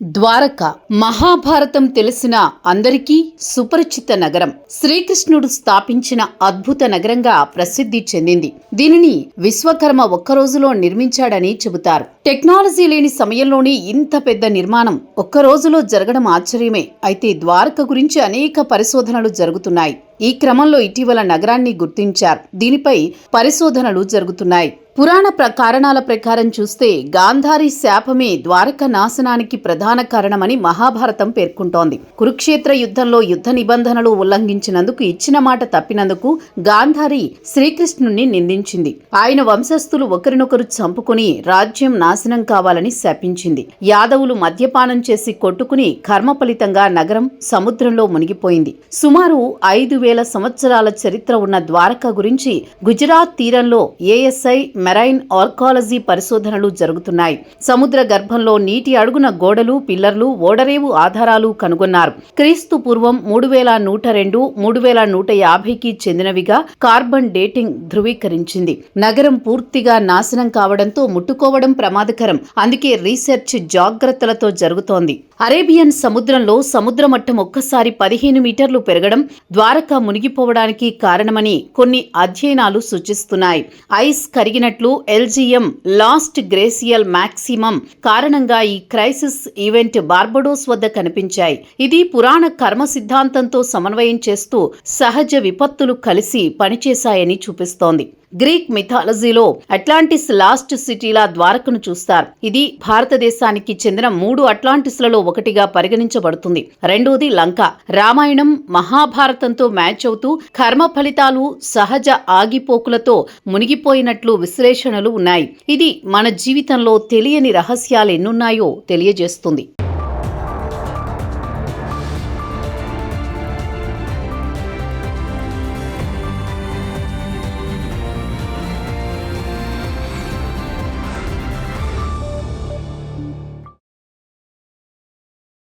ద్వారక మహాభారతం తెలిసిన అందరికీ సుపరిచిత నగరం. శ్రీకృష్ణుడు స్థాపించిన అద్భుత నగరంగా ప్రసిద్ధి చెందింది. దీనిని విశ్వకర్మ ఒక్కరోజులో నిర్మించాడని చెబుతారు. టెక్నాలజీ లేని సమయంలోనే ఇంత పెద్ద నిర్మాణం ఒక్కరోజులో జరగడం ఆశ్చర్యమే. అయితే ద్వారక గురించి అనేక పరిశోధనలు జరుగుతున్నాయి. ఈ క్రమంలో ఇటీవల నగరాన్ని గుర్తించారు. దీనిపై పరిశోధనలు జరుగుతున్నాయి. పురాణ కారణాల ప్రకారం చూస్తే గాంధారి శాపమే ద్వారక నాశనానికి ప్రధాన కారణమని మహాభారతం పేర్కొంటోంది. కురుక్షేత్ర యుద్ధంలో యుద్ధ నిబంధనలు ఉల్లంఘించినందుకు, ఇచ్చిన మాట తప్పినందుకు గాంధారి శ్రీకృష్ణుణ్ణి నిందించింది. ఆయన వంశస్థులు ఒకరినొకరు చంపుకుని రాజ్యం నాశనం కావాలని శాపించింది. యాదవులు మద్యపానం చేసి కొట్టుకుని కర్మ ఫలితంగా నగరం సముద్రంలో మునిగిపోయింది. సుమారు 5,000 సంవత్సరాల చరిత్ర ఉన్న ద్వారక గురించి గుజరాత్ తీరంలో ఏఎస్ఐ మెరైన్ ఆర్కాలజీ పరిశోధనలు జరుగుతున్నాయి. సముద్ర గర్భంలో నీటి అడుగున గోడలు, పిల్లర్లు, ఓడరేవు ఆధారాలు కనుగొన్నారు. క్రీస్తు పూర్వం 3102, 3150కి చెందినవిగా కార్బన్ డేటింగ్ ధృవీకరించింది. నగరం పూర్తిగా నాశనం కావడంతో ముట్టుకోవడం ప్రమాదకరం. అందుకే రీసెర్చ్ జాగ్రత్తలతో జరుగుతోంది. అరేబియన్ సముద్రంలో సముద్ర మట్టం ఒక్కసారి 15 మీటర్లు పెరగడం ద్వారక మునిగిపోవడానికి కారణమని కొన్ని అధ్యయనాలు సూచిస్తున్నాయి. ఐస్ కరిగినట్లు ఎల్జిఎం లాస్ట్ గ్లేసియల్ మాక్సిమం కారణంగా ఈ క్రైసిస్ ఈవెంట్ బార్బడోస్ వద్ద కనిపించాయి. ఇది పురాణ కర్మ సిద్ధాంతంతో సమన్వయం చేస్తూ సహజ విపత్తులు కలిసి పనిచేశాయని చూపిస్తోంది. గ్రీక్ మిథాలజీలో అట్లాంటిస్ లాస్ట్ సిటీలా ద్వారకను చూస్తారు. ఇది భారతదేశానికి చెందిన 3 అట్లాంటిస్లలో ఒకటిగా పరిగణించబడుతుంది. రెండోది లంక. రామాయణం, మహాభారతంతో మ్యాచ్ అవుతూ కర్మ ఫలితాలు సహజ ఆగిపోకులతో మునిగిపోయినట్లు విశ్లేషణలు ఉన్నాయి. ఇది మన జీవితంలో తెలియని రహస్యాలెన్నున్నాయో తెలియజేస్తుంది.